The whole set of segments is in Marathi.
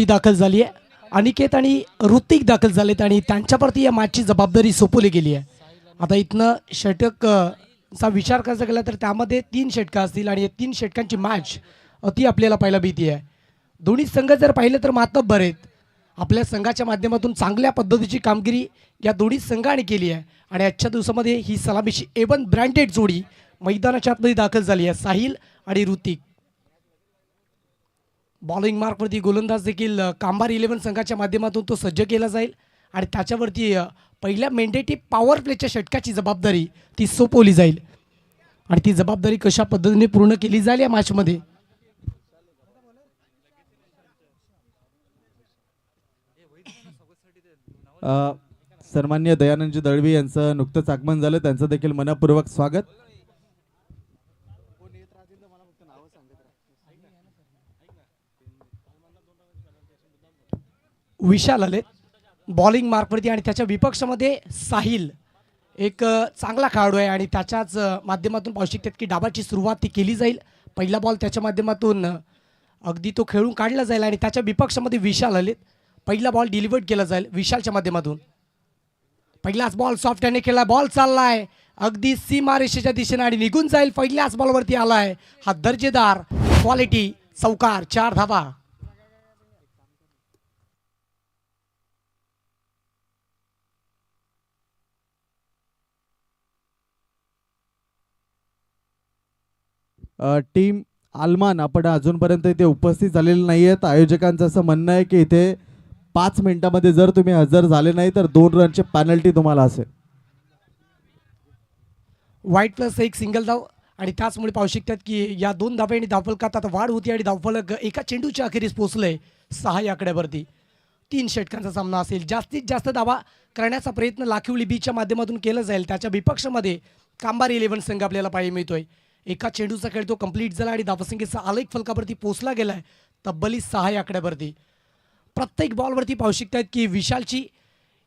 दाखल झाली आहे. अनिकेत आणि ऋतिक दाखल झालेत आणि त्यांच्यावरती या मॅचची जबाबदारी सोपवली गेली आहे. आता इथनं षटक चा विचार करायचा गेला तर त्यामध्ये 3 षटकं असतील आणि या 3 षटकांची मॅच ती आपल्याला पाहायला भीती आहे. दोन्ही संघ जर पाहिलं तर मातब्बर आहेत. आपल्या संघाच्या माध्यमातून चांगल्या पद्धतीची कामगिरी या दोन्ही संघाने केली आहे आणि आजच्या दिवसामध्ये ही सलामीची A1 ब्रँडेड जोडी मैदानाच्या आतमध्ये दाखल झाली आहे. साहिल आणि ऋतिक. बॉलिंग मार्कवरती गोलंदाज देखील कांबार 11 संघाच्या माध्यमातून तो सज्ज केला जाईल आणि त्याच्यावरती पहिल्या मेंडेटी पॉवर प्लेच्या षटकाची जबाबदारी ती सोपवली जाईल आणि ती जबाबदारी कशा पद्धतीने पूर्ण केली जाईल या मॅचमध्ये. सन्माननीय दयानंदजी दळवी यांचं नुकतंच आगमन झालं, त्यांचं देखील मनपूर्वक स्वागत. विशाल आले बॉलिंग मार्कवरती आणि त्याच्या विपक्षामध्ये साहिल एक चांगला खेळाडू आहे आणि त्याच्याच माध्यमातून पाहू शकतात की डावाची सुरुवात ती केली जाईल. पहिला बॉल त्याच्या माध्यमातून अगदी तो खेळून काढला जाईल आणि त्याच्या विपक्षामध्ये विशाल आलेत. पहिला बॉल डिलिव्हर्ड केला जाईल विशालच्या माध्यमातून. पहिलाच बॉल सॉफ्ट हँडने केला, बॉल चाललाय अगदी सीमा रेषेच्या दिशेने आणि निघून जाईल. पहिल्याच बॉलवरती आलाय हा दर्जेदार क्वालिटी चौकार, 4 धावा. टीम आलमान आपण अजूनपर्यंत इथे उपस्थित झालेले नाही आहेत. आयोजकांचं असं म्हणणं आहे की इथे 5 मिनिटांमध्ये जर तुम्ही हजर झाले नाही तर 2 रनची पेनल्टी तुम्हाला असेल. वाईट प्लस 1 सिंगल धाव आणि त्याचमुळे पाहू शकतात की या 2 धाब्यांनी धावफलकात आता वाढ होती आणि धावफलक एका चेंडूच्या अखेरीस पोहोचलंय 6 या आकड्यावरती. 3 षटकांचा सामना असेल. जास्तीत जास्त धावा करण्याचा प्रयत्न लाखिवली बीच्या माध्यमातून केला जाईल. त्याच्या विपक्षामध्ये कांबार 11 संघ आपल्याला पाहायला मिळतोय. एका चेंडूचा खेळ तो कंप्लीट झाला आणि धावसंख्येचा आलेख फलकावरती पोहोचला गेलाय तब्बली 6 या आकड्यावरती. प्रत्येक बॉलवरती पाहू शकतात की विशालची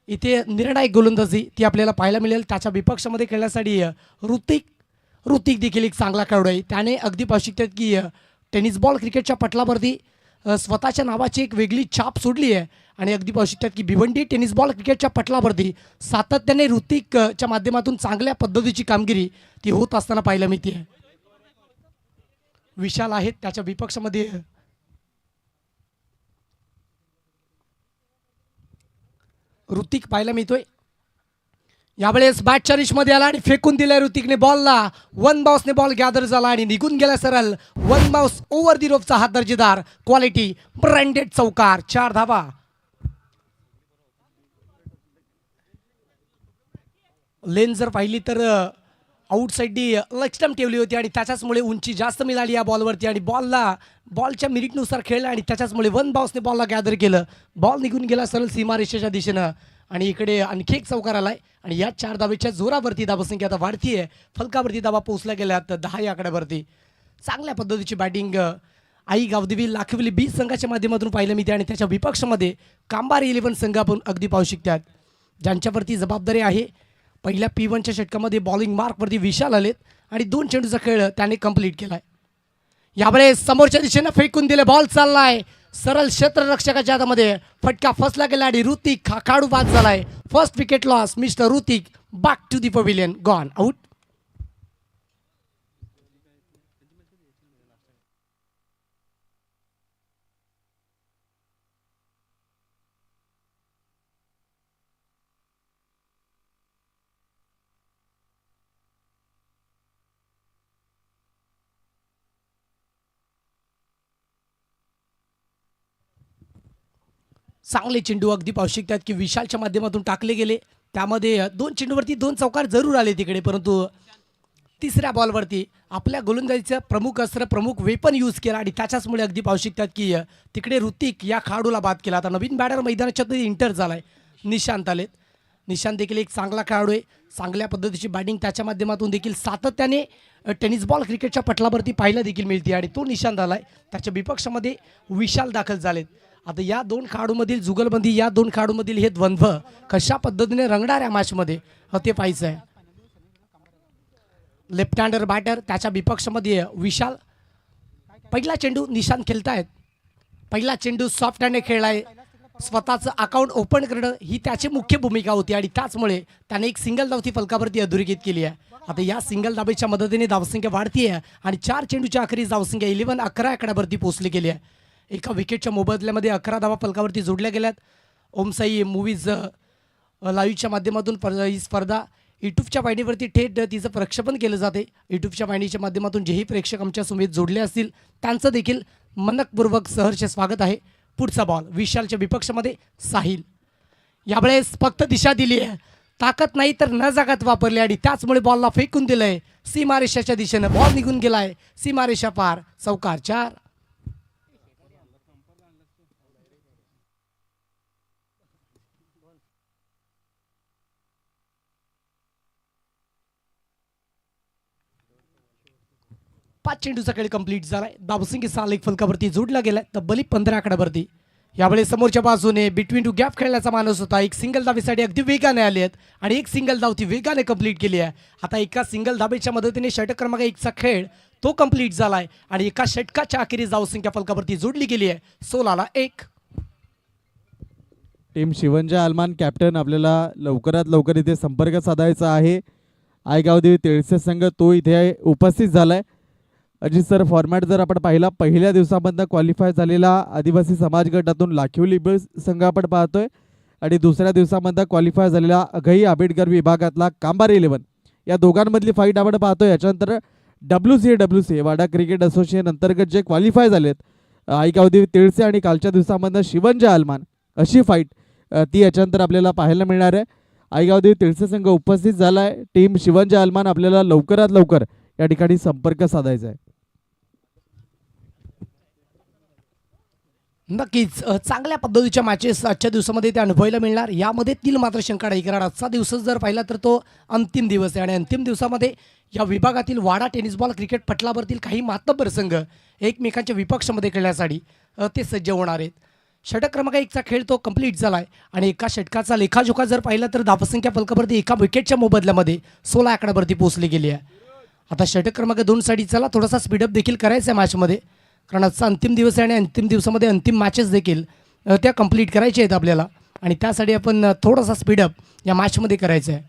इथे निर्णायक गोलंदाजी ती आपल्याला पाहायला मिळेल. त्याच्या विपक्षामध्ये खेळण्यासाठी ऋतिक देखील एक चांगला खेळाडू आहे. त्याने अगदी पाहू शकतात की टेनिस बॉल क्रिकेटच्या पटलावरती स्वतःच्या नावाची एक वेगळी छाप सोडली आहे आणि अगदी पाहू शकतात की भिवंडी टेनिस बॉल क्रिकेटच्या पटलावरती सातत्याने ऋतिकच्या माध्यमातून चांगल्या पद्धतीची कामगिरी ती होत असताना पाहायला मिळते. विशाल आहेत त्याच्या विपक्षामध्ये ऋतिक पाहायला मिळतोय. यावेळेस बॅटच्या रिशमध्ये आला आणि फेकून दिलाय ऋतिकने बॉलला. 1 बाउन्सने बॉल गॅदर झाला आणि निघून गेला सरळ. 1 बाउन्स ओव्हर दी रोपचा हा दर्जेदार क्वालिटी ब्रँडेड चौकार, 4 धावा. लेन जर पाहिली तर आउटसाईडनी लेग स्टंप ठेवली होती आणि त्याच्याचमुळे उंची जास्त मिळाली या बॉलवरती आणि बॉलच्या मिनिटनुसार खेळला आणि त्याच्याचमुळे 1 बाउन्सने बॉलला गॅदर केलं. बॉल निघून गेला सरळ सीमारेषेच्या दिशेनं आणि इकडे आणखी एक चौकार आलाय आणि या 4 धावेच्या जोरावरती धावसंख्या आता वाढतीये. फलकावरती धावा पोहोचल्या गेल्यात 10 या आकड्यावरती. चांगल्या पद्धतीची बॅटिंग आई गावदेवी लाखिवली बी संघाच्या माध्यमातून पाहायला मिळते आणि त्याच्या विपक्षामध्ये कांबार 11 संघ आपण अगदी पाहू शकतात ज्यांच्यावरती जबाबदारी आहे. पहिल्या P1च्या षटकामध्ये बॉलिंग मार्कवरती विशाल आलेत आणि 2 चेंडूचा खेळ त्याने कंप्लीट केलाय. यावेळेस समोरच्या दिशेनं फेकून दिले, बॉल चाललाय सरळ क्षेत्ररक्षकाच्या हातामध्ये. फटका फसला गेला आणि ऋतिक हा काढू बाद झालाय. First wicket loss mister Hrithik. Back to the pavilion, gone out. चांगले चेंडू अगदी पाहू शकतात की विशालच्या माध्यमातून टाकले गेले. त्यामध्ये 2 चेंडूवरती 2 चौकार जरूर आले तिकडे, परंतु तिसऱ्या बॉलवरती आपल्या गोलंदाजीचं प्रमुख अस्त्र प्रमुख वेपन यूज केला आणि त्याच्याचमुळे अगदी पाहू शकतात की तिकडे ऋतिक या खेळाडूला बाद केला. आता नवीन बॅटर मैदानाच्या इंटर झालाय, निशांत आलेत. निशांत देखील एक चांगला खेळाडू आहे. चांगल्या पद्धतीची बॅटिंग त्याच्या माध्यमातून देखील सातत्याने टेनिस बॉल क्रिकेटच्या पटलावरती पाहायला देखील मिळते आणि तो निशांत आलाय. त्याच्या विपक्षामध्ये विशाल दाखल झालेत. आता या 2 खेळाडूमधील जुगलबंदी, या 2 खेळाडूमधील हे द्वंद्व कशा पद्धतीने रंगणाऱ्या मॅचमध्ये ते पाहायचं आहे. लेफ्ट हँडर बॅटर त्याच्या विपक्षामध्ये विशाल. पहिला चेंडू निशांत खेळतायत. पहिला चेंडू सॉफ्ट हँडने खेळलाय. स्वतःचं अकाउंट ओपन करणं ही त्याची मुख्य भूमिका होती आणि त्याचमुळे त्याने एक सिंगल धावती फलकावरती अधोरेखित केली आहे. आता या सिंगल धाबेच्या मदतीने धावसंख्या वाढती आहे आणि 4 चेंडूच्या अखेरीस धावसंख्या 11 आकड्यावरती पोहोचली गेली आहे. एका विकेटच्या मोबदल्यामध्ये 11 धावा फलकावरती जोडल्या गेल्यात. ओमसाई मूवीज लाईव्हच्या माध्यमातून ही स्पर्धा यूट्यूबच्या वाहिनीवरती थेट तिचं प्रक्षेपण केलं जाते. यूट्यूबच्या वाहिनीच्या माध्यमातून जेही प्रेक्षक आमच्या समेत जोडले असतील त्यांचं देखील मनपूर्वक सहर्ष स्वागत आहे. पुढचा बॉल विशालच्या विपक्षामध्ये साहिल. यावेळेस फक्त दिशा दिली आहे, ताकद नाही तर न जागत वापरली आणि त्याचमुळे बॉलला फेकून दिलंय सीमारेषाच्या दिशेनं. बॉल निघून गेलाय सीमारेषा पार. चौकार 4. पाच चेंडूचा खेळ कंप्लीट झालाय. धावसंख्या 6 एक फलकावरती जोडला गेलाय. तब्बली 15 आकड्यावरती. यावेळेस समोरच्या बाजूने बिटवीन टू गॅप खेळण्याचा माणूस होता. एक सिंगल धावेसाठी अगदी वेगाने आले आहेत आणि एक सिंगल धाव ती वेगाने कंप्लीट केली आहे. आता एका सिंगल धावेच्या मदतीने षटक क्रमांक 1चा खेळ तो कंप्लीट झालाय आणि एका षटकाच्या अखेरीस धावसंख्या फलकावरती जोडली गेली आहे. 16ला 1. टीम शिवंजय आलमान कॅप्टन आपल्याला लवकरात लवकर इथे संपर्क साधायचा आहे. आयगावदेवी तेळसे संघ तो इथे उपस्थित झालाय. अजित सर, फॉर्मॅट जर आपण पाहिला, पहिल्या दिवसामधनं क्वालिफाय झालेला आदिवासी समाज गटातून लाखिवली संघ आपण पाहतोय आणि दुसऱ्या दिवसामधनं क्वालिफाय झालेला अघई आंबेडकर विभागातला कांबार 11 या दोघांमधली फाईट आपण पाहतोय. याच्यानंतर WCA वाडा क्रिकेट असोसिएशन अंतर्गत जे क्वालिफाय झालेत आईगावदेवी तेळसे आणि कालच्या दिवसामधनं शिवंजय आलमान अशी फाईट ती याच्यानंतर आपल्याला पाहायला मिळणार आहे. आईगावदेवी तेळसे संघ उपस्थित झाला आहे. टीम शिवंजय आलमान आपल्याला लवकरात लवकर या ठिकाणी संपर्क साधायचा आहे. नक्कीच चांगल्या पद्धतीच्या मॅचेस आजच्या दिवसामध्ये ते अनुभवायला मिळणार. यामध्ये तील मात्र शंका नाही, कारण आजचा दिवस जर पाहिला तर तो अंतिम दिवस आहे आणि अंतिम दिवसामध्ये या विभागातील वाडा टेनिस बॉल क्रिकेट पटलावरतील काही मातब्बर संघ एकमेकांच्या विपक्षामध्ये खेळण्यासाठी ते सज्ज होणार आहेत. षटक क्रमांक 1चा खेळ तो कंप्लीट झाला आहे आणि एका षटकाचा लेखाजोखा जर पाहिला तर धावसंख्या फलकावरती एका विकेटच्या मोबदल्यामध्ये 16 आकड्यावरती पोहोचली गेली आहे. आता षटक क्रमांक 2साठी चला थोडासा स्पीडअप देखील करायचा आहे मॅचमध्ये, कारण आजचा अंतिम दिवस आहे आणि अंतिम दिवसामध्ये अंतिम मॅचेस देखील त्या कंप्लीट करायच्या आहेत आपल्याला आणि त्यासाठी आपण थोडासा स्पीडअप या मॅचमध्ये करायचं आहे.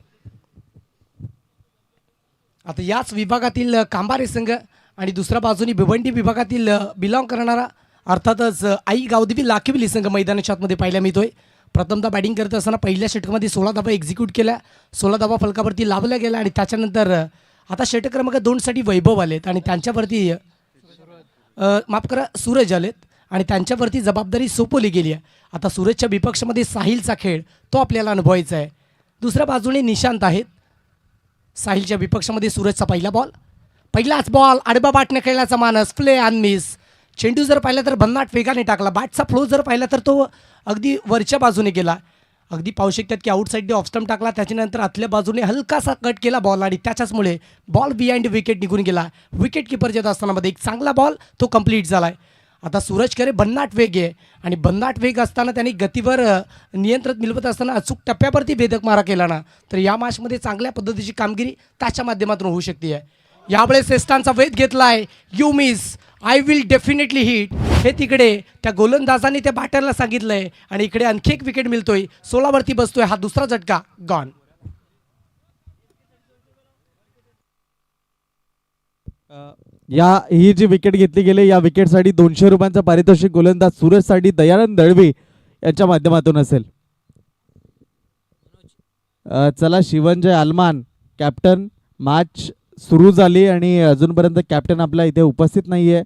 आता याच विभागातील कांबारे संघ आणि दुसऱ्या बाजूनी भिवंडी विभागातील बिलॉंग करणारा अर्थातच आई गावदेवी लाखिवली संघ मैदानाच्या आतमध्ये पाहायला मिळतोय. प्रथमतः बॅटिंग करत असताना पहिल्या षटकामध्ये 16 धावा एक्झिक्यूट केल्या, 16 धावा फलकावरती लावल्या गेल्या आणि त्याच्यानंतर आता षटक क्रमांक 2साठी वैभव आलेत आणि त्यांच्यावरती माफ करा सूरज आलेत आणि त्यांच्यावरती जबाबदारी सोपवली गेली आहे. आता सूरजच्या विपक्षामध्ये साहिलचा खेळ तो आपल्याला अनुभवायचा आहे. दुसऱ्या बाजूने निशांत आहेत. साहिलच्या विपक्षामध्ये सूरजचा पहिलाच बॉल आडबा बाटने खेळण्याचा मानस, प्ले अँड मिस. चेंडू जर पाहिला तर भन्नाट वेगाने टाकला. बॅटचा फ्लो जर पाहिला तर तो अगदी वरच्या बाजूने गेला. अगदी पाहू शकतात की आउटसाईडने ऑफ स्टंप टाकला, त्याच्यानंतर आतल्या बाजूने हलकासा कट केला बॉल आणि त्याच्याचमुळे बॉल बिहाइंड विकेट निघून गेला. विकेट किपरच्या असतानामध्ये एक चांगला बॉल तो कंप्लीट झाला आहे. आता सूरजकडे भन्नाट वेग आहे आणि भन्नाट वेग असताना त्यांनी गतीवर नियंत्रण मिळवत असताना अचूक टप्प्यावरती भेदक मारा केला ना तर या मॅचमध्ये चांगल्या पद्धतीची कामगिरी त्याच्या माध्यमातून होऊ शकते आहे. यावेळेस श्रेष्ठांचा वेध घेतला आहे. You miss I will definitely hit हे तिकडे त्या गोलंदाजाने त्या बॅटरला सांगितलं आहे आणि इकडे आणखी एक विकेट मिळतोय. 16वरती बसतोय. हा दुसरा झटका गॉन. ही जी विकेट घेतली गेली या विकेटसाठी 200 रुपयांचं पारितोषिक गोलंदाज सूरजसाठी दयानंद दळवी यांच्या माध्यमातून असेल. चला, शिवंजय आलमान कॅप्टन, मॅच सुरू झाली आणि अजूनपर्यंत कॅप्टन आपला इथे उपस्थित नाहीये.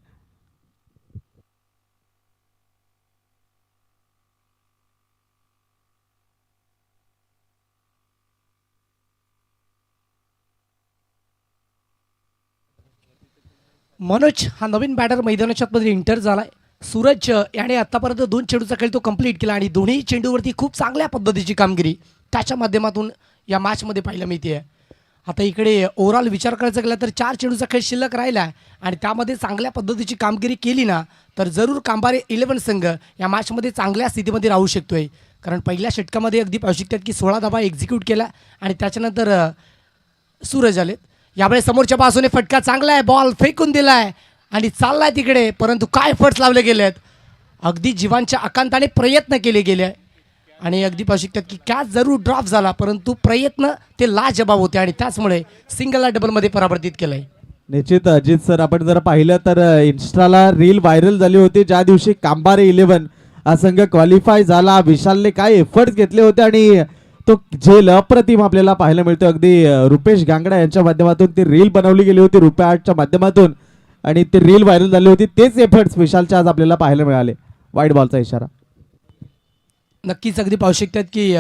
मनोज हा नवीन बॅटर मैदानाच्या आतमध्ये एंटर झालाय. सूरज याने आतापर्यंत 2 चेंडूचा खेळ तो कंप्लीट केला आणि दोन्ही चेंडूवरती खूप चांगल्या पद्धतीची कामगिरी त्याच्या माध्यमातून या मॅचमध्ये पाहायला मिळते. आता इकडे ओव्हरऑल विचार करायचा गेला तर 4 चेंडूचा खेळ शिल्लक राहिला आणि त्यामध्ये चांगल्या पद्धतीची कामगिरी केली ना तर जरूर कांबारे 11 संघ या मॅचमध्ये चांगल्या स्थितीमध्ये राहू शकतोय. कारण पहिल्या षटकामध्ये अगदी पाहू शकतात की 16 धावा एक्झिक्यूट केला आणि त्याच्यानंतर सूरज आलेत. यावेळेस समोरच्या बाजूने फटका चांगला आहे, बॉल फेकून दिलाय आणि चाललाय तिकडे, परंतु काय फट्स लावले गेलेत. अगदी जीवांच्या आकांताने प्रयत्न केले गेले आहे आणि अगदी पाहू शकतात की कॅच जरूर ड्रॉप झाला, परंतु प्रयत्न ते लाजबाब होते आणि त्याचमुळे सिंगलला डबलमध्ये परावर्तित केलं आहे. निश्चित अजित सर, आपण जर पाहिलं तर इन्स्टाला रील व्हायरल झाली होती ज्या दिवशी कांबारे 11 हा संघ क्वालिफाय झाला. विशालने काय एफर्ट्स घेतले होते आणि तो झेल अप्रतिम आपल्याला पाहायला मिळतो. अगदी रुपेश गांगडा यांच्या माध्यमातून ती रील बनवली गेली होती रुपया 8च्या माध्यमातून आणि ती रील व्हायरल झाली होती. तेच एफर्ट्स विशालच्या आज आपल्याला पाहायला मिळाले. वाईट बॉलचा इशारा. नक्कीच अगदी पाहू शकतात की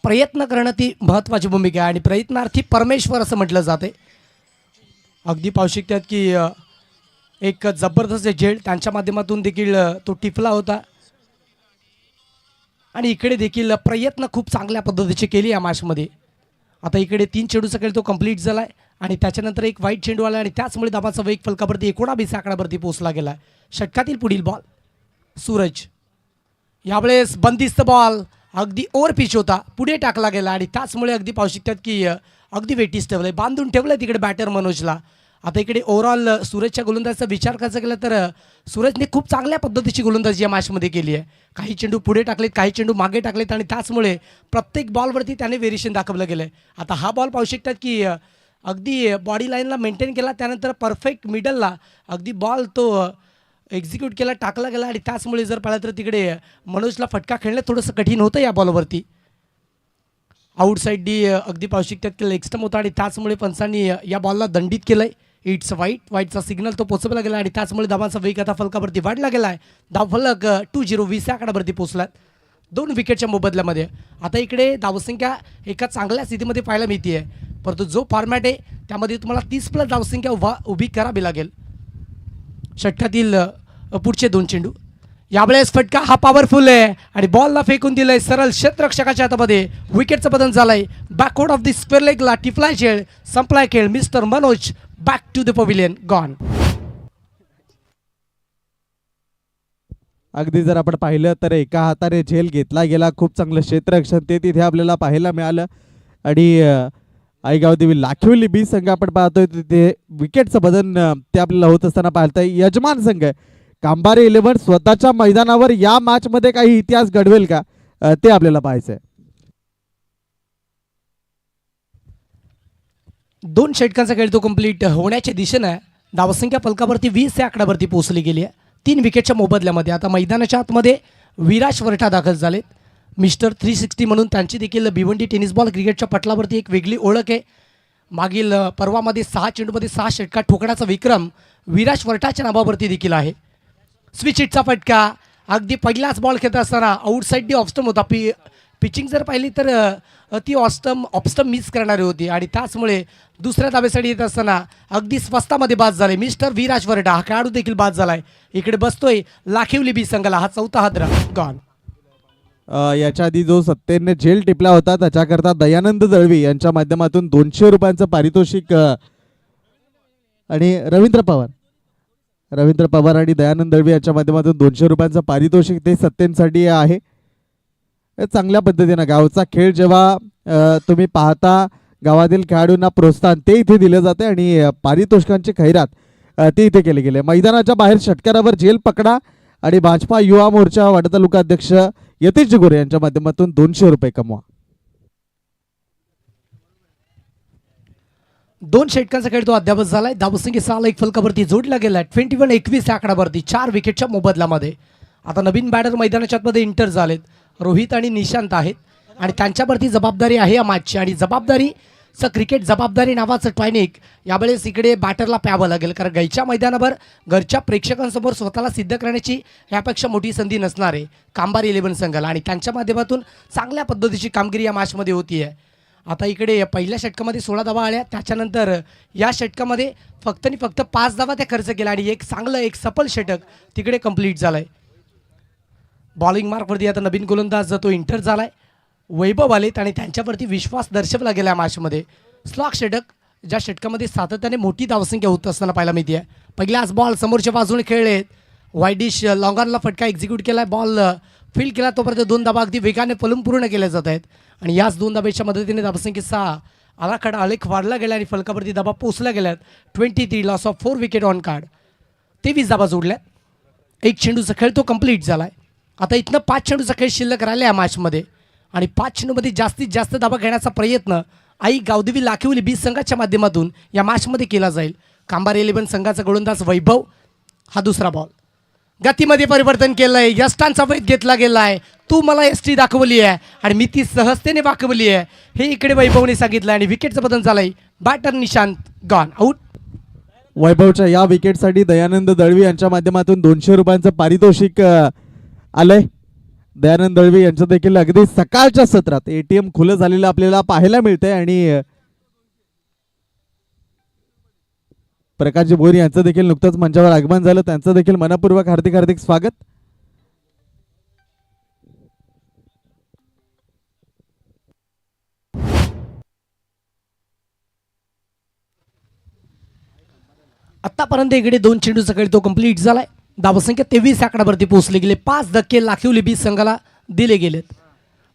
प्रयत्न करणं ती महत्त्वाची भूमिका आहे आणि प्रयत्नार्थी परमेश्वर असं म्हटलं जाते. अगदी पाहू शकतात की एक जबरदस्त झेल त्यांच्या माध्यमातून देखील तो टिपला होता आणि इकडे देखील प्रयत्न खूप चांगल्या पद्धतीचे केले या मॅचमध्ये. आता इकडे 3 चेंडूचा खेळ तो कंप्लीट झाला आहे आणि त्याच्यानंतर एक वाईट चेंडू आला आणि त्याचमुळे धाबाचा वेग फलकावरती 19 आकड्यावरती पोहोचला गेला. षटकातील पुढील बॉल सूरज, यावेळेस बंदिस्त बॉल अगदी ओव्हर पिच होता, पुढे टाकला गेला आणि त्याचमुळे अगदी पाहू शकतात की अगदी वेटीस ठेवलं, बांधून ठेवलं तिकडे बॅटर मनोजला. आता इकडे ओव्हरऑल सूरजच्या गोलंदाजीचा विचार करायचा केला तर सूरजने खूप चांगल्या पद्धतीची गोलंदाजी या मॅचमध्ये केली आहे. काही चेंडू पुढे टाकलेत, काही चेंडू मागे टाकलेत आणि त्याचमुळे प्रत्येक बॉलवरती त्याने व्हेरिएशन दाखवलं गेलं आहे. आता हा बॉल पाहू शकतात की अगदी बॉडी लाईनला मेंटेन केला, त्यानंतर परफेक्ट मिडलला अगदी बॉल तो एक्झिक्यूट केला, टाकला गेला आणि त्याचमुळे जर पाहिलं तर तिकडे मनोजला फटका खेळणं थोडंसं कठीण होतं या बॉलवरती. आउटसाईड डी अगदी पाहू शकतात की लेग स्टंप होता आणि त्याचमुळे पंचांनी या बॉलला दंडित केलं आहे. इट्स वाईटचा सिग्नल तो पोचवला गेला आणि त्याचमुळे धावांचा वेग आता फलकावरती वाढला गेला आहे. धावफलक 20 20 आकड्यावरती पोचलात 2 विकेटच्या मोबदल्यामध्ये. आता इकडे धावसंख्या एका चांगल्या स्थितीमध्ये पाहायला मिळते आहे, परंतु जो फॉर्मॅट आहे त्यामध्ये तुम्हाला 30+ धावसंख्या उभी करावी लागेल. षटकातील पुढचे 2 चेंडू, यावेळेस फटका हा पॉवरफुल आहे आणि बॉलला फेकून दिलंय सरळ क्षेत्ररक्षकाच्या हातामध्ये. विकेटचं बदल झालंय. बॅकवर्ड ऑफ द स्क्वेअर लेगला टिपलाय खेळ, संपलाय खेळ. Mister Manoj back to the pavilion, gone. अगदी जर आपण पाहिलं तर एका हाताने झेल घेतला गेला. खूप चांगलं क्षेत्ररक्षण ते तिथे आपल्याला पाहायला मिळालं आणि आईगाव देवी लाखिवली बी संघ आपण पाहतोय तिथे विकेटचं बदल ते आपल्याला होत असताना पाहतोय. यजमान संघ कांबारे 11 स्वतःच्या मैदानावर या मॅच मध्ये काही इतिहास घडवेल का ते आपल्याला पाहायचंय. 2 षटकांचा खेळ तो कंप्लीट होण्याच्या दिशेनं धावसंख्या फलकावरती 20 आकड्यावरती पोहोचली गेली आहे 3 विकेटच्या मोबदल्यामध्ये. आता मैदानाच्या आतमध्ये विराज वरठा दाखल झालेत. मिस्टर 360 म्हणून त्यांची देखील भिवंडी टेनिस बॉल क्रिकेटच्या पटलावरती एक वेगळी ओळख आहे. मागील पर्वामध्ये 6 चेंडूमध्ये 6 षटकार ठोकण्याचा विक्रम विराज वरठाच्या नावावरती देखील आहे. स्विच हिटचा फटका अगदी पहिलाच बॉल खेळत असताना आउटसाईड डी ऑफस्टम होता. पिचिंग जर पाहिली तर ती ऑफस्टम मिस करणारी होती आणि त्याचमुळे दुसऱ्या धाब्यासाठी येत असताना अगदी स्वस्तामध्ये बाद झाले. मिस्टर विराज वरठा हा खेळाडू देखील बाद झालाय. इकडे बसतोय लाखिवली बी संघाला हा 4था हादरा, गॉन. याच्या आधी जो सत्तेने झेल टिपला होता त्याच्याकरता दयानंद दळवी यांच्या माध्यमातून 200 रुपयांचं पारितोषिक आणि रवींद्र पवार आणि दयानंद दळवी यांच्या माध्यमातून 200 रुपयांचं पारितोषिक ते सत्तेसाठी आहे. चांगल्या पद्धतीनं गावचा खेळ जेव्हा तुम्ही पाहता गावातील खेळाडूंना प्रोत्साहन ते इथे दिले जाते आणि पारितोषिकांची खैरात ते इथे केले गेले. मैदानाच्या बाहेर षटकारावर झेल पकडा आणि भाजपा युवा मोर्चा वाडा तालुका अध्यक्ष यतीश जिगोरे यांच्या माध्यमातून 200 रुपये कमवा. 2 षटकांचा खेळ तो अद्यावत झालाय. धावसंख्या 6 एक फलकावरती जोडला गेला 21 आकड्यावरती 4 विकेटच्या मोबदल्यामध्ये. आता नवीन बॅटर मैदानाच्या आतमध्ये इंटर झालेत. रोहित आणि निशांत आहेत आणि त्यांच्यावरती जबाबदारी आहे या मॅचची आणि जबाबदारीचं क्रिकेट जबाबदारी नावाचं टॉयनिक यावेळेस इकडे बॅटरला प्यावं लागेल, कारण घरच्या मैदानावर घरच्या प्रेक्षकांसमोर स्वतःला सिद्ध करण्याची यापेक्षा मोठी संधी नसणार आहे कांबार 11 संघाला आणि त्यांच्या माध्यमातून चांगल्या पद्धतीची कामगिरी या मॅचमध्ये होती आहे. आता इकडे पहिल्या षटकामध्ये 16 धावा आल्या, त्याच्यानंतर या षटकामध्ये फक्त 5 धावा त्या खर्च केल्या आणि एक सफल षटक तिकडे कंप्लीट झालं आहे. बॉलिंग मार्कवरती आता नवीन गोलंदाज तो इंटर झाला आहे वैभव आलेत आणि त्यांच्यावरती विश्वास दर्शवला गेला मॅचमध्ये. स्लॉग षटक ज्या षटकामध्ये सातत्याने मोठी धावसंख्या होत असताना पाहायला मिळते आहे. पहिलाच बॉल समोरच्या बाजूने खेळलेत, वाईडिश लॉंगॉनला फटका एक्झिक्यूट केला, बॉल फील्ड केला, तोपर्यंत 2 धाबा अगदी वेगाने पलून पूर्ण केल्या जात आहेत आणि याच 2 धाब्याच्या मदतीने धावसंख्येचा आराखडा आलेख वाढला गेला आणि फलकावरती धाबा पोचल्या गेल्यात. 23 loss of 4 wicket on card. 23 धाबा जोडल्यात. एक चेंडूचा खेळ तो कंप्लीट झाला आहे. आता इथनं 5 चेंडूचा खेळ शिल्लक राहिला या मॅचमध्ये आणि 5 चेंडूमध्ये जास्तीत जास्त धाबा घेण्याचा प्रयत्न आई गावदेवी लाखिवली बी संघाच्या माध्यमातून या मॅचमध्ये केला जाईल. कांबार 11 संघाचा गोलंदाज वैभव. हा दुसरा बॉल गतीमध्ये परिवर्तन केलं आहे. यष्टांचा वेध घेतला गेला आहे. तू मला एसटी दाखवली आहे आणि मी ती सहजतेने वाकवली आहे हे इकडे वैभवने सांगितलं आणि विकेटचं बदल झालंय. Batter Nishant gone out. वैभवच्या या विकेटसाठी दयानंद दळवी यांच्या माध्यमातून 200 रुपयांचं पारितोषिक आलंय. दयानंद दळवी यांचं देखील अगदी सकाळच्या सत्रात एटीएम खुलं झालेलं आपल्याला पाहायला मिळतंय आणि प्रकाशजी भोईर यांचं देखील नुकतंच मंचावर आगमन झालं. त्यांचं देखील मनपूर्वक हार्दिक हार्दिक स्वागत. आतापर्यंत इकडे 2 चेंडूचा खेळ तो कंप्लीट झालाय. धावसंख्या 23 आकड्यावरती पोहोचले गेले. 5 धक्के लाखिवली बी संघाला दिले गेलेत.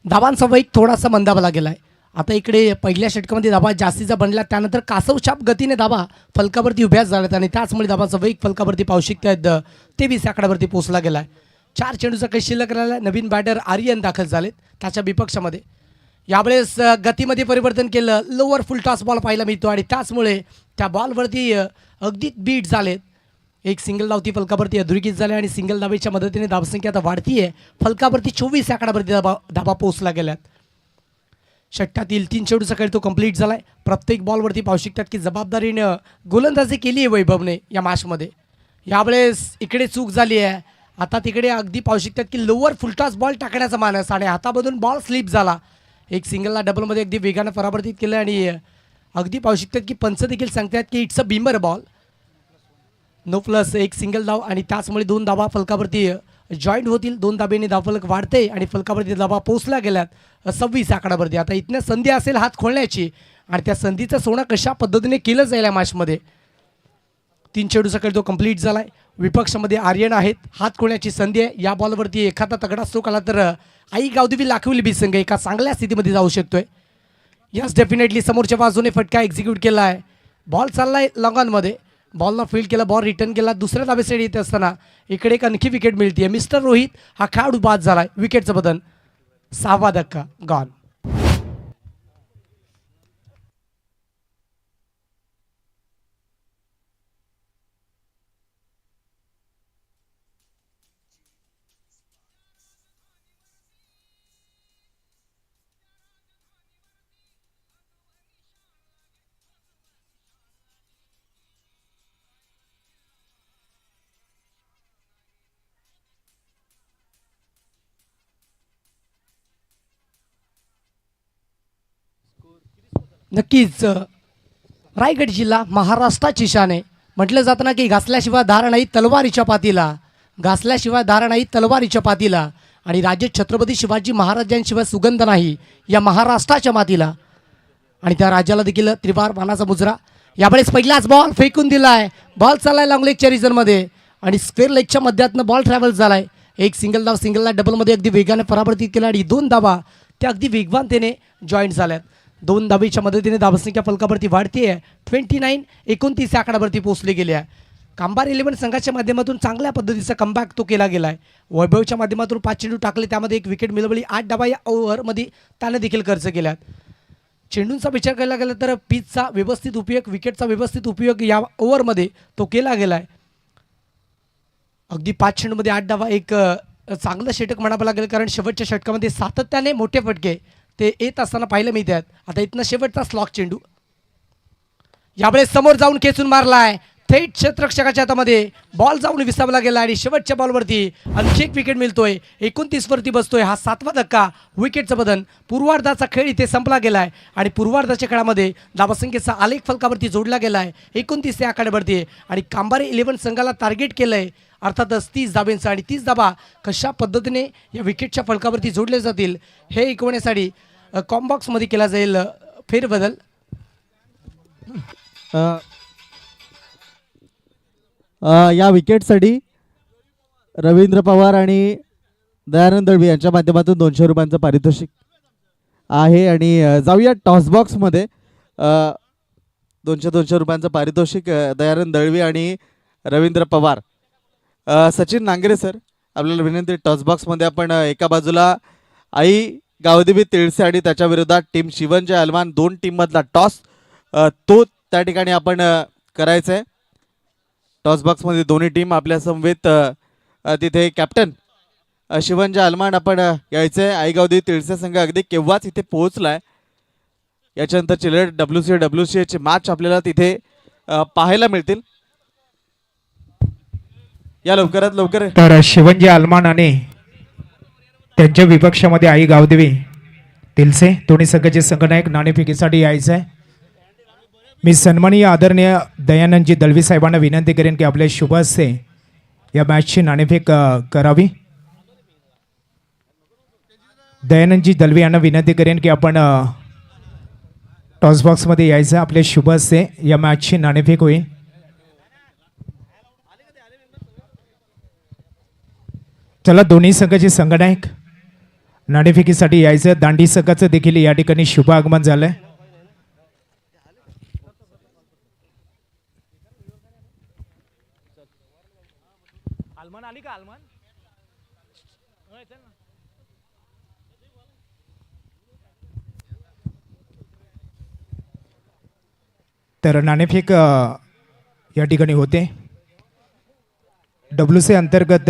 धावांचा वेग थोडासा मंदावला गेलाय. आता इकडे पहिल्या षटकामध्ये धाबा जास्तीचा बनला त्यानंतर कासवछाप गतीने धाबा फलकावरती उभ्याच झाल्यात आणि त्याचमुळे धाबाचा वेग फलकावरती पाहू शकतायत 23 आकड्यावरती पोहोचला गेलाय. 4 चेंडूचा खेळ शिल्लक राहिला. नवीन बॅटर आर्यन दाखल झालेत त्याच्या विपक्षामध्ये. यावेळेस गतीमध्ये परिवर्तन केलं. लोअर फुल टॉस बॉल पाहायला मिळतो आणि त्याचमुळे त्या बॉलवरती अगदी बीट झालेत. एक सिंगल धावती फलकावरती अधोरेखित झाले आणि सिंगल धावेच्या मदतीने धावसंख्या आता वाढतीये. फलकावरती 24 आकड्यावरती धाबा पोहोचला गेल्यात. षटकातील 3 चेंडूचा खेळ तो कंप्लीट झालाय. प्रत्येक बॉलवरती पाहू शकतात की जबाबदारीनं गोलंदाजी केली आहे वैभवने या मॅचमध्ये. यावेळेस इकडे चूक झाली आहे. आता तिकडे अगदी पाहू शकतात की लोअर फुलटॉस बॉल टाकण्याचा मानस आणि हातामधून बॉल स्लिप झाला. एक सिंगलला डबलमध्ये अगदी वेगानं परावर्तित केलं आणि अगदी पाहू शकतात की पंच देखील सांगतात की it's a beamer ball. No plus एक सिंगल धाव आणि त्याचमुळे 2 धावा फलकावरती जॉईंट होतील. 2 धाब्याने धावफलक वाढते आणि फलकावरती धाबा पोहोचला गेल्यात 26 आकड्यावरती. आता इथनं संधी असेल हात खोलण्याची आणि त्या संधीचं सोनं कशा पद्धतीने केलं जाईल या मॅचमध्ये. 3 चेंडूचा खेळ तो कंप्लीट झालाय. विपक्षामध्ये आर्यन आहेत. हात खोलण्याची संधी आहे. या बॉलवरती एखादा तगडा स्ट्रोक आला तर आई गावदेवी लाखिवली बी संघ एका चांगल्या स्थितीमध्ये जाऊ शकतोय. यस डेफिनेटली समोरच्या बाजूने फटका एक्झिक्यूट केला आहे. बॉल चाललाय लॉंगॉनमध्ये. बॉलला फील्ड केला. बॉल रिटर्न केला. दुसऱ्या धाब्यासाठी येत असताना इकडे एक आणखी विकेट मिळते. मिस्टर रोहित हा खेळाडू बाद झालाय. विकेटचं बदल. 6वा धक्का गॉन. नक्कीच रायगड जिल्हा महाराष्ट्राची शान आहे. म्हटलं जातं ना की घासल्याशिवाय धार नाही तलवारीच्या पातीला. घासल्याशिवाय धार नाही तलवारीच्या पातीला आणि राजे छत्रपती शिवाजी महाराजांशिवाय सुगंध नाही या महाराष्ट्राच्या मातीला. आणि त्या राज्याला देखील त्रिवार मानाचा मुजरा. यावेळेस पहिलाच बॉल फेकून दिलाय. बॉल चाललाय लॉंग लेगच्या रिजनमध्ये आणि स्क्वेअर लेगच्या मध्यातनं बॉल ट्रॅव्हल झालाय. एक सिंगल धाव सिंगलला डबलमध्ये अगदी वेगाने परावर्तित केला आणि 2 धावा त्या अगदी वेगवानतेने जॉईंट झाल्यात. 2 धावेच्या मदतीने धावसंख्या फलकावरती वाढती आहे. 29-29 आकड्यावरती पोहोचले गेले आहे. कांबार 11 संघाच्या माध्यमातून चांगल्या पद्धतीचा कमबॅक तो केला गेला आहे. वैभवच्या माध्यमातून 5 चेंडू टाकले त्यामध्ये 1 विकेट मिळवली. 8 धावा या ओव्हरमध्ये त्याने देखील खर्च केल्यात. चेंडूंचा विचार केला गेला तर पिचचा व्यवस्थित उपयोग विकेटचा व्यवस्थित उपयोग या ओव्हरमध्ये तो केला गेला आहे. अगदी 5 चेंडूमध्ये 8 धावा एक चांगलं षटक म्हणावं लागेल कारण शेवटच्या षटकामध्ये सातत्याने मोठे फटके ते येत असताना पाहायला मिळतात. आता इथनं शेवटचा स्लॉक चेंडू. यावेळेस समोर जाऊन खेचून मारलाय. थेट क्षेत्ररक्षकाच्या हातामध्ये बॉल जाऊन विसावला गेला आणि शेवटच्या बॉलवरती आणखी एक विकेट मिळतोय. 29 वरती बसतोय. हा 7वा धक्का. विकेटचं बदल. पूर्वार्धाचा खेळ इथे संपला गेलाय आणि पूर्वार्धाच्या खेळामध्ये धावसंख्येचा आलेख फलकावरती जोडला गेलाय 29 या आकड्यावरती आणि कांबारी 11 संघाला टार्गेट केलंय अर्थातच 30 धाब्यांचा आणि 30 धाबा कशा पद्धतीने या विकेटच्या फलकावरती जोडले जातील हे ऐकवण्यासाठी कॉम्बॉक्समध्ये केला जाईल फेरबदल. या विकेटसाठी रवींद्र पवार आणि दयानंद दळवी यांच्या माध्यमातून 200 रुपयांचं पारितोषिक आहे. आणि जाऊया टॉसबॉक्समध्ये. 200 रुपयांचं पारितोषिक दयानंद दळवी आणि रवींद्र पवार सचिन नांगरे सर, आपल्याला विनंती, टॉस बॉक्समध्ये आपण एका बाजूला आई गावदेवी तिळसे आणि त्याच्या विरोधात टीम शिवंजय अलमान, दोन टीममधला टॉस तो त्या ठिकाणी आपण करायचा आहे. टॉस बॉक्समध्ये दोन्ही टीम आपल्या समवेत तिथे कॅप्टन शिवंजय अलमान आपण यायचं आहे. आई गावदेवी तिळसे संघ अगदी केव्हाच इथे पोहोचलाय. याच्यानंतर चिलर WCAची मॅच आपल्याला तिथे पाहायला मिळतील. या लवकरात लवकर. तर शिवंजी अलमान आणि त्यांच्या विपक्षामध्ये आई गावदेवी तिलसे दोन्ही संघाचे संघनायक नाणेफेकीसाठी यायचं आहे. मी सन्माननीय आदरणीय दयानंदजी दळवी साहेबांना विनंती करेन की आपल्या शुभ हस्ते या मॅचची नाणेफेक करावी. दयानंदजी दळवी यांना विनंती करेन की आपण टॉस बॉक्समध्ये यायचं, आपल्या शुभ हस्ते या मॅचची नाणेफेक होईल. चला, दोन्ही संघाचे संघनायक नाणेफेकीसाठी यायचं. दांडी संघाचं देखील या ठिकाणी शुभ आगमन झालंय. तर नाणेफेक या ठिकाणी होते. WC अंतर्गत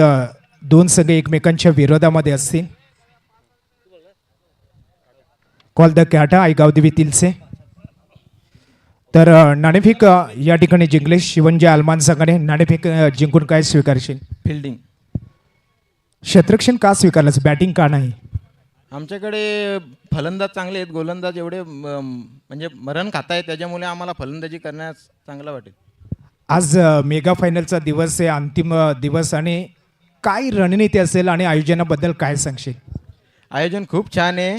दोन संघ एकमेकांच्या विरोधामध्ये असतील. कॉल द कॅटा आई गावदेवी तिलसे. तर नाणेफेक या ठिकाणी जिंकले शिवंजय अलमान संघाने. नाणेफेक जिंकून काय स्वीकारशील? फिल्डिंग. क्षेत्ररक्षण का स्वीकारलंस, बॅटिंग का नाही? आमच्याकडे फलंदाज चांगले आहेत, गोलंदाज एवढे म्हणजे मरण खाताय, त्याच्यामुळे आम्हाला फलंदाजी करण्यास चांगलं वाटेल. आज मेगा फायनलचा दिवस आहे, अंतिम दिवस, आणि काय रणनीती असेल आणि आयोजनाबद्दल काय सांगशील? आयोजन खूप छान आहे.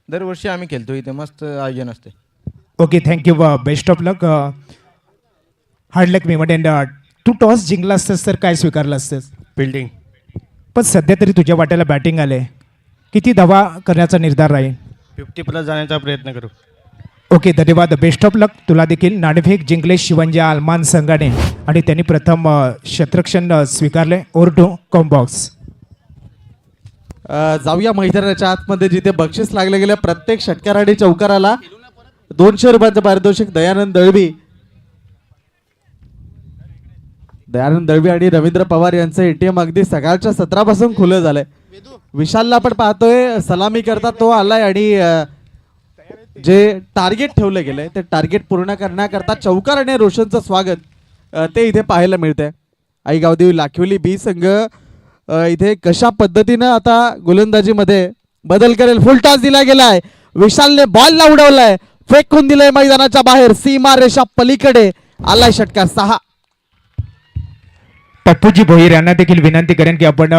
दरवर्षी आम्ही खेळतो इथे, मस्त आयोजन असते. Okay, thank you, best of luck, hard luck मी म्हणेन. तू टॉस जिंकला असतंस तर काय स्वीकारलं असतंस? फिल्डिंग. पण सध्या तरी तुझ्या वाट्याला बॅटिंग आले, किती धावा करण्याचा निर्धार राहील? 50+ जाण्याचा प्रयत्न करू. ओके, धन्यवाद, बेस्ट ऑफ लक. तुला देखील. नाणेफेक जिंकले शिवंजय अलमान संघाने आणि त्यांनी प्रथम क्षेत्ररक्षण स्वीकारले. Over to combox. जाऊया मैदानाच्या आतमध्ये, जिथे बक्षीस लागले गेले. प्रत्येक षटकार आणि चौकाराला 200 रुपयाचं पारितोषिक. दयानंद दळवी आणि रवींद्र पवार यांचं ATM अगदी सकाळच्या सत्रापासून खुलं झालंय. विशालला आपण पाहतोय सलामी करता तो आलाय, आणि जे टार्गेट ठेवलं गेलंय ते टार्गेट पूर्ण करण्याकरता चौकार आणि रोशनचं स्वागत ते इथे पाहायला मिळतंय. आई गावदेवी लाखिवली बी संघ इथे कशा पद्धतीनं आता गोलंदाजीमध्ये बदल करेल. फुल टॉस दिला गेलाय. विशालने बॉलला उडवलाय, फेकून दिलंय मैदानाच्या बाहेर, सीमा रेषा पलीकडे. आलाय षटकार 6. पप्पूजी भोईर यांना देखील विनंती करेन की आपण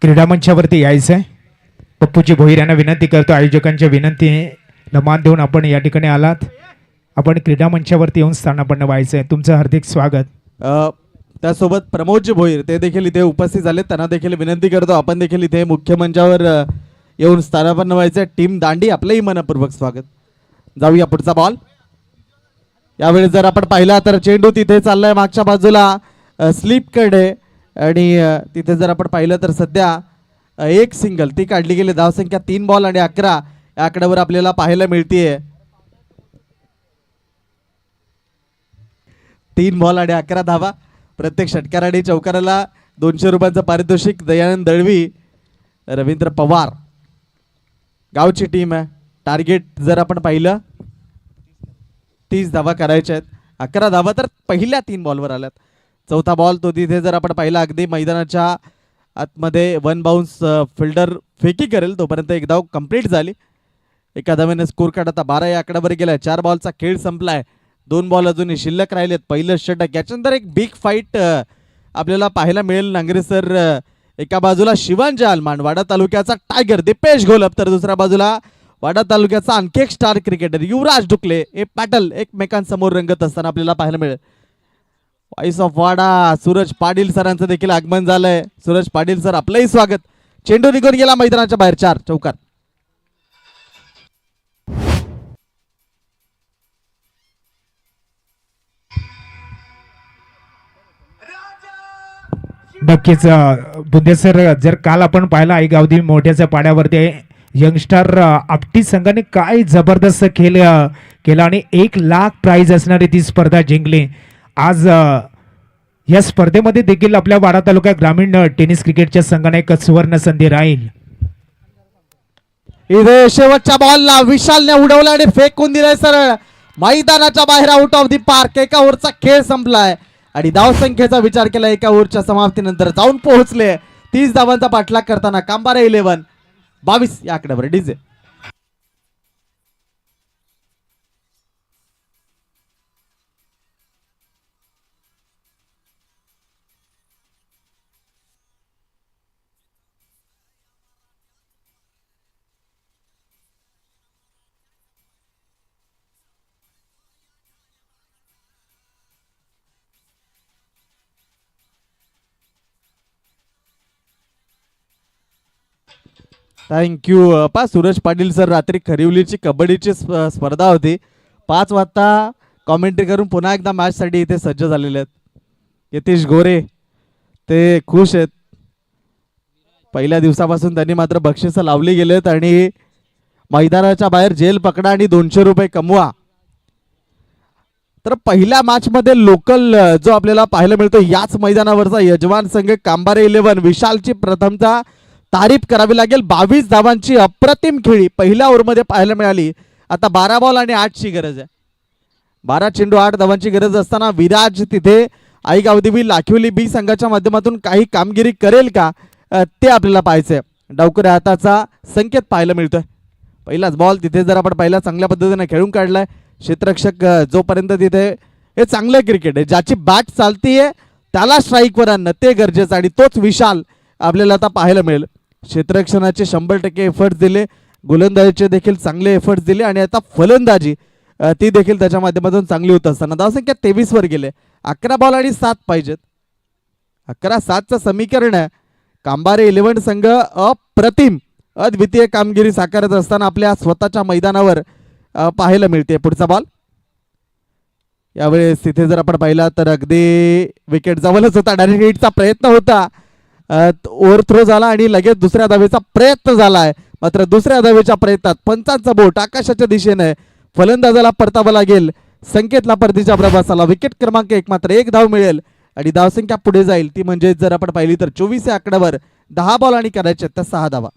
क्रीडा मंचावरती यायचं आहे. पप्पूजी भोईर यांना विनंती करतो, आयोजकांच्या विनंतीला मान देऊन आपण या ठिकाणी आलात. आपण क्रीडा मंचावरती येऊन स्थानापन्न व्हायचं आहे. तुमचं हार्दिक स्वागत. त्यासोबत प्रमोदजी भोईर ते देखील इथे उपस्थित झाले. त्यांना देखील विनंती करतो, आपण देखील इथे मुख्य मंचावर येऊन स्थानापन्न व्हायचं. टीम दांडी आपलंही मनपूर्वक स्वागत. जाऊया पुढचा बॉल. यावेळी जर आपण पाहिला तर चेंडू तिथे चाललाय मागच्या बाजूला स्लीपकडे, आणि तिथे जर आपण पाहिलं तर सध्या एक सिंगल ती काढली गेली. धावसंख्या 3 बॉल आणि 11 या आकड्यावर आपल्याला पाहायला मिळतीये. 3 बॉल आणि 11 धावा. प्रत्येक षटकार आणि चौकाराला 200 रुपयाचं पारितोषिक. दयानंद दळवी, रवींद्र पवार गावची टीम आहे. टार्गेट जर आपण पाहिलं 30 धावा करायच्या आहेत. 11 धावा तर पहिल्या 3 बॉलवर आल्यात. चौथा बॉल तो तिथे जर आपण पाहिला अगदी मैदानाच्या आतमध्ये 1 बाउन्स फिल्डर फेकी करेल तोपर्यंत एक धाव कंप्लीट झाली. एका धावेने स्कोर कार्ड आता 12 या आकड्यावर गेलाय. 4 बॉलचा खेळ संपलाय. 2 बॉल अजूनही शिल्लक राहिलेत. पहिलं षटक. याच्यानंतर एक बिग फाईट आपल्याला पाहायला मिळेल. नांगरे सर एका बाजूला शिवंजय अलमान वाडा तालुक्याचा टायगर दीपेश घोलप, तर दुसऱ्या बाजूला वाडा तालुक्याचा आणखी एक स्टार क्रिकेटर युवराज डुकले हे पॅटल एकमेकांसमोर रंगत असताना आपल्याला पाहायला मिळेल. व्हॉइस ऑफ वाडा सूरज पाटील सरांचं देखील आगमन झालंय. सूरज पाटील सर आपलंही स्वागत. चेंडू निघून गेला मैदानाच्या बाहेर. 4 चौकार. नक्कीच बुंदे सर, जर काल आपण पाहिलं आई गावदेवी मोठ्याच्या पाड्यावरती यंगस्टर आपटी संघाने काय जबरदस्त खेळ केला आणि 1,00,000 प्राइज असणारी ती स्पर्धा जिंकली. आज या स्पर्धेमध्ये देखील आपल्या वाडा तालुका ग्रामीण टेनिस क्रिकेटच्या संघाने एक सुवर्ण संधी राहील. इथे शेवटच्या बॉलला विशालने उडवला आणि फेकून दिलाय सरळ मैदानाच्या बाहेर, आउट ऑफ दी पार्क. एका ओव्हरचा खेळ संपलाय आणि धावसंख्येचा विचार केला एका ओव्हरच्या समाप्तीनंतर जाऊन पोहोचले 30 धावांचा पाठलाग करताना कांबारे 11 22 या आकड्यावर डीजे. थँक्यू पा सूरज पाटील सर. रात्री खरिवलीची कबड्डीची स्पर्धा होती. 5 वाजता कॉमेंट्री करून पुन्हा एकदा मॅचसाठी इथे सज्ज झालेले आहेत. यतीश गोरे ते खुश आहेत. पहिल्या दिवसापासून त्यांनी मात्र बक्षिसं लावली गेलेत आणि मैदानाच्या बाहेर जेल पकडा आणि 200 रुपये कमवा. तर पहिल्या मॅचमध्ये लोकल जो आपल्याला पाहायला मिळतो याच मैदानावरचा यजमान संघ कांबारे 11 विशालची प्रथमता तारीफ करावी लागेल. 22 धावांची अप्रतिम खेळी पहिल्या ओव्हरमध्ये पाहायला मिळाली. आता 12 बॉल आणि 8ची गरज आहे. 12 चेंडू 8 धावांची गरज असताना विराज तिथे आई गावदेवी लाखिवली बी संघाच्या माध्यमातून काही कामगिरी करेल का ते आपल्याला पाहायचंय. डावकऱ्या हाताचा संकेत पाहायला मिळतोय. पहिलाच बॉल तिथे जर आपण पहिला चांगल्या पद्धतीने खेळून काढलाय. क्षेत्ररक्षक जोपर्यंत तिथे हे चांगलं क्रिकेट आहे, ज्याची बॅट चालतीये त्याला स्ट्राईकवर आणणं ते गरजेचं आणि तोच विशाल आपल्याला आता पाहायला मिळेल. क्षेत्ररक्षणाचे 100% एफर्ट्स दिले, गोलंदाजीचे देखील चांगले एफर्ट्स दिले आणि आता फलंदाजी ती देखील त्याच्या माध्यमातून चांगली होत असताना धावसंख्या 23 वर गेले. 11 बॉल आणि 7 पाहिजेत. 11-7चं समीकरण आहे. कांबारे 11 संघ अप्रतिम अद्वितीय कामगिरी साकारत असताना आपल्या स्वतःच्या मैदानावर पाहायला मिळते. पुढचा बॉल यावेळेस तिथे जर आपण पाहिला तर अगदी विकेट जवळच होता. डायरेक्ट हिटचा प्रयत्न होता, ओव्हरथ्रो झाला आणि लगेच दुसऱ्या धावेचा प्रयत्न झालाय. मात्र दुसऱ्या धावेच्या प्रयत्नात पंचांचा बोट आकाशाच्या दिशेने फलंदाजाला परतावं लागेल. संकेतला परतीच्या प्रवासाला विकेट क्रमांक 1 मात्र 1 धाव मिळेल आणि धावसंख्या पुढे जाईल. ती म्हणजे जर आपण पाहिली तर 24 या आकड्यावर 10 बॉल आणि करायचे तर 6 धावा.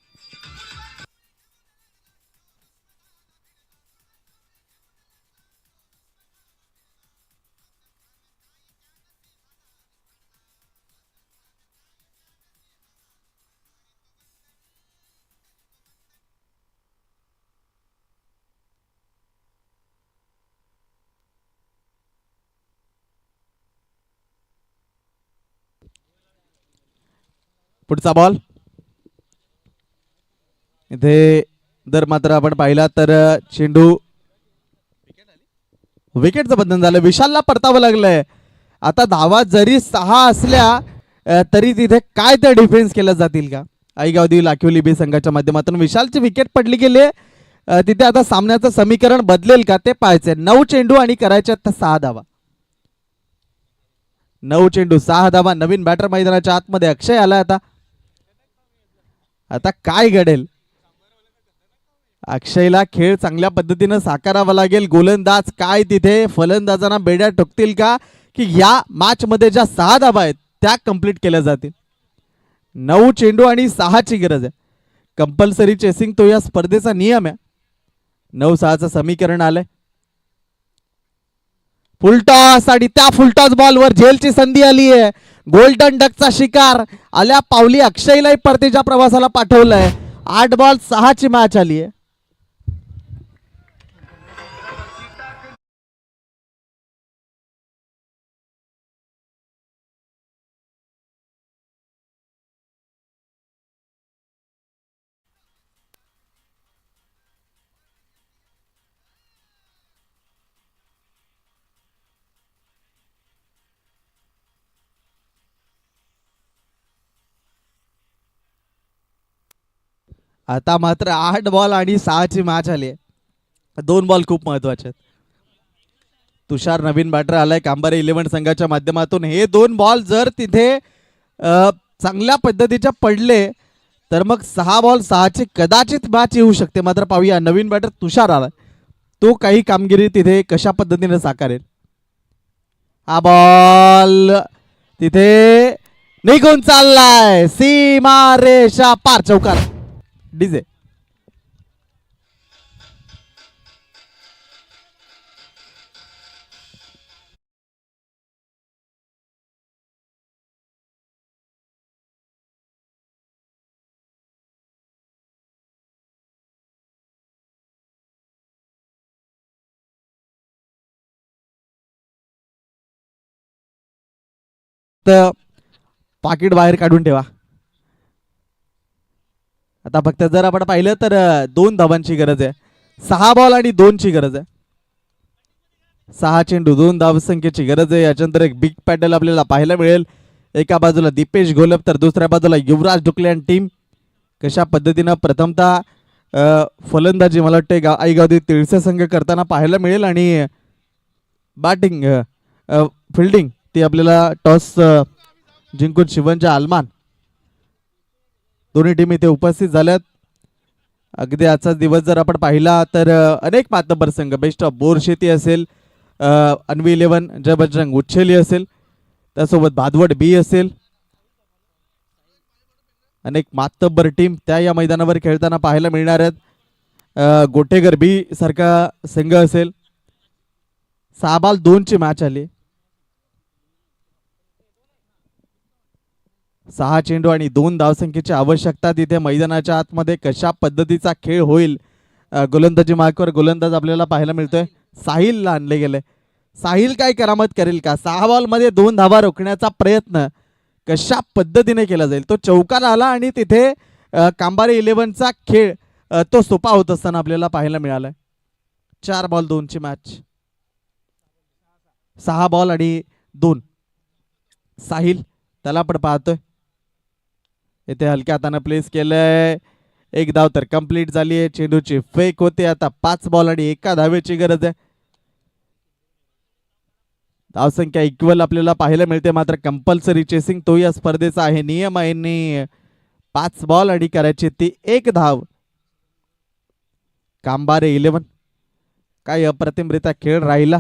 पुढचा बॉल इथे जर मात्र आपण पाहिला तर चेंडू विकेटचं बंधन झालं. विशालला परतावं लागलंय. आता धावा जरी 6 असल्या तरी तिथे काय ते डिफेन्स केल्या जातील का? आई गावदेवी लाखिवली बी संघाच्या माध्यमातून विशालची विकेट पडली गेले. तिथे आता सामन्याचं समीकरण बदलेल का ते पाहायचंय. 9 चेंडू आणि करायच्या तर 6 धावा. 9 चेंडू 6 धावा. नवीन बॅटर मैदानाच्या आतमध्ये अक्षय आला. आता काय घडेल? अक्षयला खेळ चांगल्या पद्धतीनं साकारावा लागेल. गोलंदाज काय तिथे फलंदाजांना बेड्या ठोकतील का की या मॅच मध्ये ज्या 6 धावा आहेत त्या कंप्लीट केल्या जातील. 9 चेंडू आणि 6ची गरज आहे. कंपल्सरी चेसिंग तो या स्पर्धेचा नियम आहे. 9-6चं समीकरण आलंय. फुलटॉस आणि त्या फुलटॉस बॉलवर झेलची संधी आली आहे. गोल्डन डकचा शिकार आल्या पावली अक्षयलाही परतीच्या प्रवासाला पाठवलंय. 8 बॉल 6ची मॅच आली आहे. आता मात्र 8 बॉल आणि 6ची मॅच आली आहे. 2 बॉल खूप महत्वाचे आहेत. तुषार नवीन बॅटर आलाय कांबारे 11 संघाच्या माध्यमातून. हे 2 बॉल जर तिथे चांगल्या पद्धतीच्या पडले तर मग 6 बॉल 6ची कदाचित मॅच येऊ शकते. मात्र पाहूया नवीन बॅटर तुषार आला, तो काही कामगिरी तिथे कशा पद्धतीने साकारेल. हा बॉल तिथे निघून चाललाय, सीमा रेषा पार, चौकार. डीजे तर पाकिट बाहेर काढून ठेवा. आता फक्त जर आपण पाहिलं तर 2 धावांची गरज आहे. 6 बॉल आणि 2 ची गरज आहे. 6 चेंडू 2 धावसंख्येची गरज आहे. याच्यानंतर एक बिग पॅटल आपल्याला पाहायला मिळेल. एका बाजूला दीपेश घोलप तर दुसऱ्या बाजूला युवराज डुकले आणि टीम कशा पद्धतीनं प्रथमतः फलंदाजी मला वाटते आईगावदी तिळसे संघ करताना पाहायला मिळेल आणि बॅटिंग फिल्डिंग ती आपल्याला टॉस जिंकून शिवनच्या आलमान दोन्ही टीम इथे उपस्थित झाल्यात. अगदी आजचाच दिवस जर आपण पाहिला तर अनेक मातब्बर संघ, बेस्ट ऑफ बोरशेती असेल, अन्वी 11 जय बजरंग उच्छेली असेल, त्यासोबत भादवड बी असेल, अनेक मातब्बर टीम त्या या मैदानावर खेळताना पाहायला मिळणार आहेत. गोटेगर बी सारखा संघ असेल. 6 बॉल 2 ची मॅच आली. 6 चेंडू आणि 2 धावसंख्येची आवश्यकता तिथे मैदानाच्या आतमध्ये कशा पद्धतीचा खेळ होईल. गोलंदाजी मार्कवर गोलंदाज आपल्याला पाहायला मिळतोय. साहिलला आणले गेले. साहिल काय करामत करेल का? 6 बॉलमध्ये 2 धावा रोखण्याचा प्रयत्न कशा पद्धतीने केला जाईल. तो चौकार आला आणि तिथे कांबारे 11चा खेळ तो सोपा होत असताना आपल्याला पाहायला मिळालाय. 4 बॉल 2 ची मॅच. 6 बॉल आणि 2. साहिल त्याला आपण पाहतोय इथे हलक्या हाताने प्लेस केलंय. एक धाव तर कंप्लीट झाली आहे. चेंडूची फेक होते. आता 5 बॉल आणि 1 धावेची गरज आहे. धावसंख्या इक्वल आपल्याला पाहायला मिळते. मात्र कंपल्सरी चेसिंग तो या स्पर्धेचा आहे नियम आहे. 5 बॉल आणि करायची ती 1 धाव. कांबारे 11 काय अप्रतिमरित्या खेळ राहिला.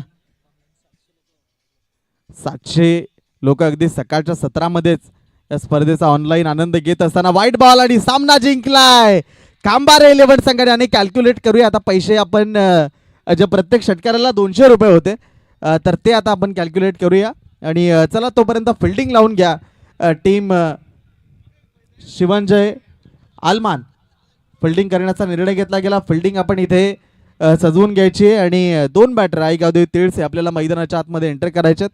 700 लोक अगदी सकाळच्या सत्रामध्येच या स्पर्धेचा ऑनलाईन आनंद घेत असताना व्हाईट बॉल आणि सामना जिंकलाय कांबारे 11 संघाने. आणि कॅल्क्युलेट करूया आता पैसे आपण जे प्रत्येक षटकाराला 200 रुपये होते तर ते आता आपण कॅल्क्युलेट करूया. आणि चला तोपर्यंत फिल्डिंग लावून घ्या. टीम शिवंजय आलमान फिल्डिंग करण्याचा निर्णय घेतला गेला. फिल्डिंग आपण इथे सजवून घ्यायची आणि 2 बॅटर आईगावदेवी तिळसे आपल्याला मैदानाच्या आतमध्ये एंटर करायचे.